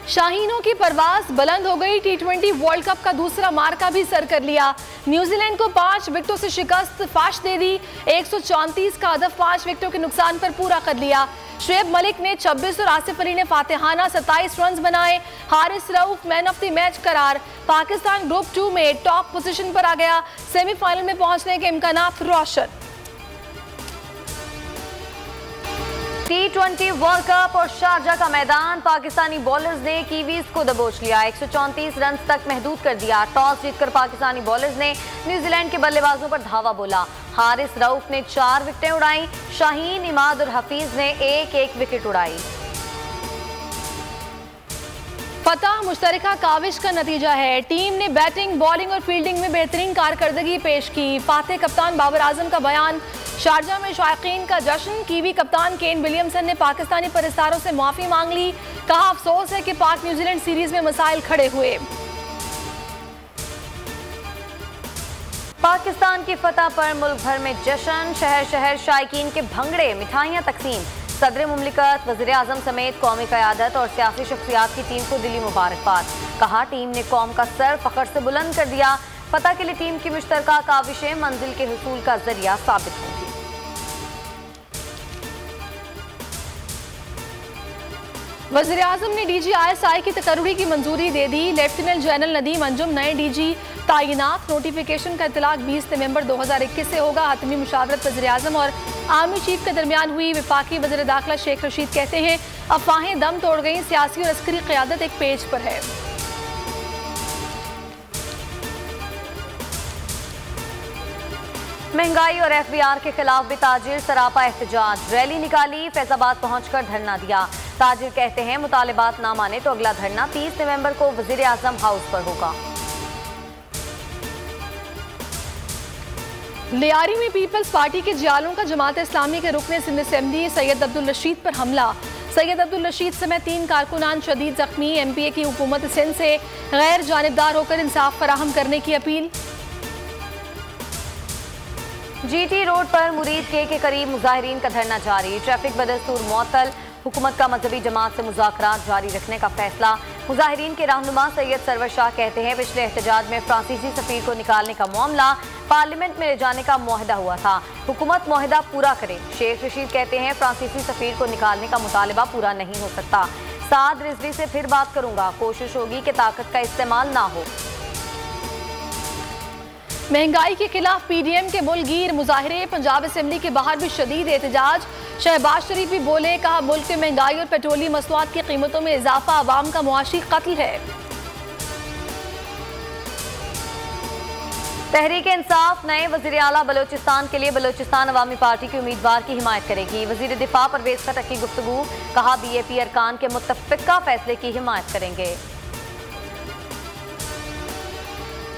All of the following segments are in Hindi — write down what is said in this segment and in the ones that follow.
शाहीनों की परवाज बुलंद हो गई। टी20 वर्ल्ड कप का दूसरा मार्का भी सर कर लिया। न्यूजीलैंड को 5 विकेटों से शिकस्त फाश दे दी। 134 का हदफ 5 विकेटों के नुकसान पर पूरा कर लिया। शुएब मलिक ने 26 और आसिफ अली ने फातिहाना 27 रन बनाए। Haris Rauf man of the match करार। पाकिस्तान ग्रुप 2 में टॉप पोजीशन पर आ गया। सेमीफाइनल में पहुंचने के इम्कानात रोशन। टी20 वर्ल्ड कप और शारजा का मैदान, पाकिस्तानी बॉलर्स ने कीवीज को दबोच लिया। 134 रन तक महदूद कर दिया। टॉस जीतकर पाकिस्तानी बॉलर्स ने न्यूजीलैंड के बल्लेबाजों पर धावा बोला। हारिस रऊफ ने 4 विकेटें उड़ाई। शाहीन, इमाद और हफीज ने एक विकेट उड़ाई। फतह मुश्तरका काविश का नतीजा है। टीम ने बैटिंग, बॉलिंग और फील्डिंग में बेहतरीन कारकर्दगी पेश की। फातेह कप्तान बाबर आजम का बयान। शारजा में शायकीन का जश्न। कीवी कप्तान केन विलियमसन ने पाकिस्तानी परस्तारों से माफी मांग ली। कहा, अफसोस है कि पाक न्यूजीलैंड सीरीज में मसाइल खड़े हुए। पाकिस्तान की फतह पर मुल्क भर में जश्न। शहर शहर शायकीन के भंगड़े, मिठाइयां तकसीम। सदर मुमलिकत, वज़ीर आज़म समेत कौमी क़यादत और सियासी शख्सियात की टीम को दिली मुबारकबाद। कहा, टीम ने कौम का सर फख्र से बुलंद कर दिया। फतह के लिए टीम की मुश्तरका काविशें मंजिल के हुसूल का जरिया साबित होंगी। वज़ीर आज़म ने DGISI की तकर्री की मंजूरी दे दी। लेफ्टिनेंट जनरल नदीम अंजुम नए DG तैनात। नोटिफिकेशन का इतलाक 20 नवंबर 2021 से होगा। हतमी मुशावरत वज़ीर आज़म और आर्मी चीफ के दरमियान हुई। वफाकी वज़ीर दाखिला शेख रशीद कहते हैं, अफवाहें दम तोड़ गई। सियासी और अस्करी क़यादत एक पेज पर है। महंगाई और FBR के खिलाफ भी ताजिर सरापा एहतजाज। रैली निकाली, फैजाबाद पहुंचकर धरना दिया। ताजिर कहते हैं, मुतालिबात ना माने तो अगला धरना 30 नवंबर को वज़ीर आज़म हाउस पर होगा। लियारी में पीपल्स पार्टी के जियालों का जमात इस्लामी के रुकने सिंध असेंबली सैयद अब्दुल रशीद पर हमला। सैयद अब्दुल रशीद समेत 3 कारकुनान शदीद जख्मी। MPA की हुकूमत सिंध से गैर जानिबदार होकर इंसाफ फराहम करने की अपील। GT रोड पर मुरीद के करीब मुजाहिरीन का धरना जारी। ट्रैफिक बदस्तूर मुअत्तल। हुकूमत का मजहबी जमात से मुज़ाकरात जारी रखने का फैसला। मुजाहिरीन के रहनुमा सैयद सरवर शाह कहते हैं, पिछले एहतजाज में फ्रांसीसी सफीर को निकालने का मामला पार्लियामेंट में ले जाने का मुआहदा हुआ था। हुकूमत मुआहदा पूरा करे। शेख रशीद कहते हैं, फ्रांसीसी सफीर को निकालने का मुतालबा पूरा नहीं हो सकता। साद रिजवी से फिर बात करूंगा। कोशिश होगी कि ताकत का इस्तेमाल ना हो। महंगाई के खिलाफ PDM के मुल्कगीर मुजाहिरे। पंजाब असेंबली के बाहर भी शदीद एहतजाज। शहबाज शरीफ भी बोले, कहा, मुल्क में महंगाई और पेट्रोलियम मसवाद की कीमतों में इजाफा अवाम का मुआशी कत्ल है। तहरीक इंसाफ नए वज़ीर आला बलोचिस्तान के लिए बलोचिस्तान अवामी पार्टी की उम्मीदवार की हिमायत करेगी। वज़ीर दिफा परवेज खटक की गुफ्तगू। कहा, BAP अरकान के मुत्तफ़िका फैसले की हिमायत करेंगे।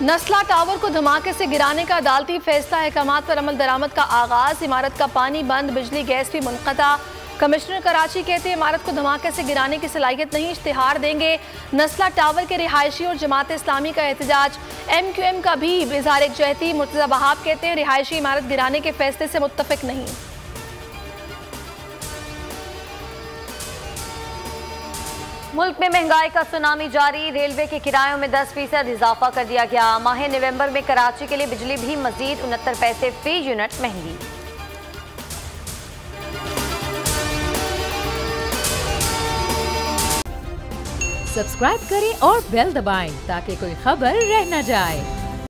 नस्ला टावर को धमाके से गिराने का अदालती फैसला। अहकामात पर अमल दरामद का आगाज। इमारत का पानी बंद, बिजली गैस भी मुनक़ता। कमिश्नर कराची कहते हैं, इमारत को धमाके से गिराने की सलाहियत नहीं, इश्तिहार देंगे। नस्ला टावर के रिहायशी और जमात इस्लामी का एहतजाज। MQM का भी इज़हार यकजहती। मुर्तज़ा वहाब कहते हैं, रिहायशी इमारत गिराने के फैसले से मुत्तफ़िक नहीं। मुल्क में महंगाई का सुनामी जारी। रेलवे के किरायों में 10% इजाफा कर दिया गया। माह नवंबर में कराची के लिए बिजली भी मजीद 69 पैसे फी यूनिट महंगी। सब्सक्राइब करें और बेल दबाएं ताकि कोई खबर रह न जाए।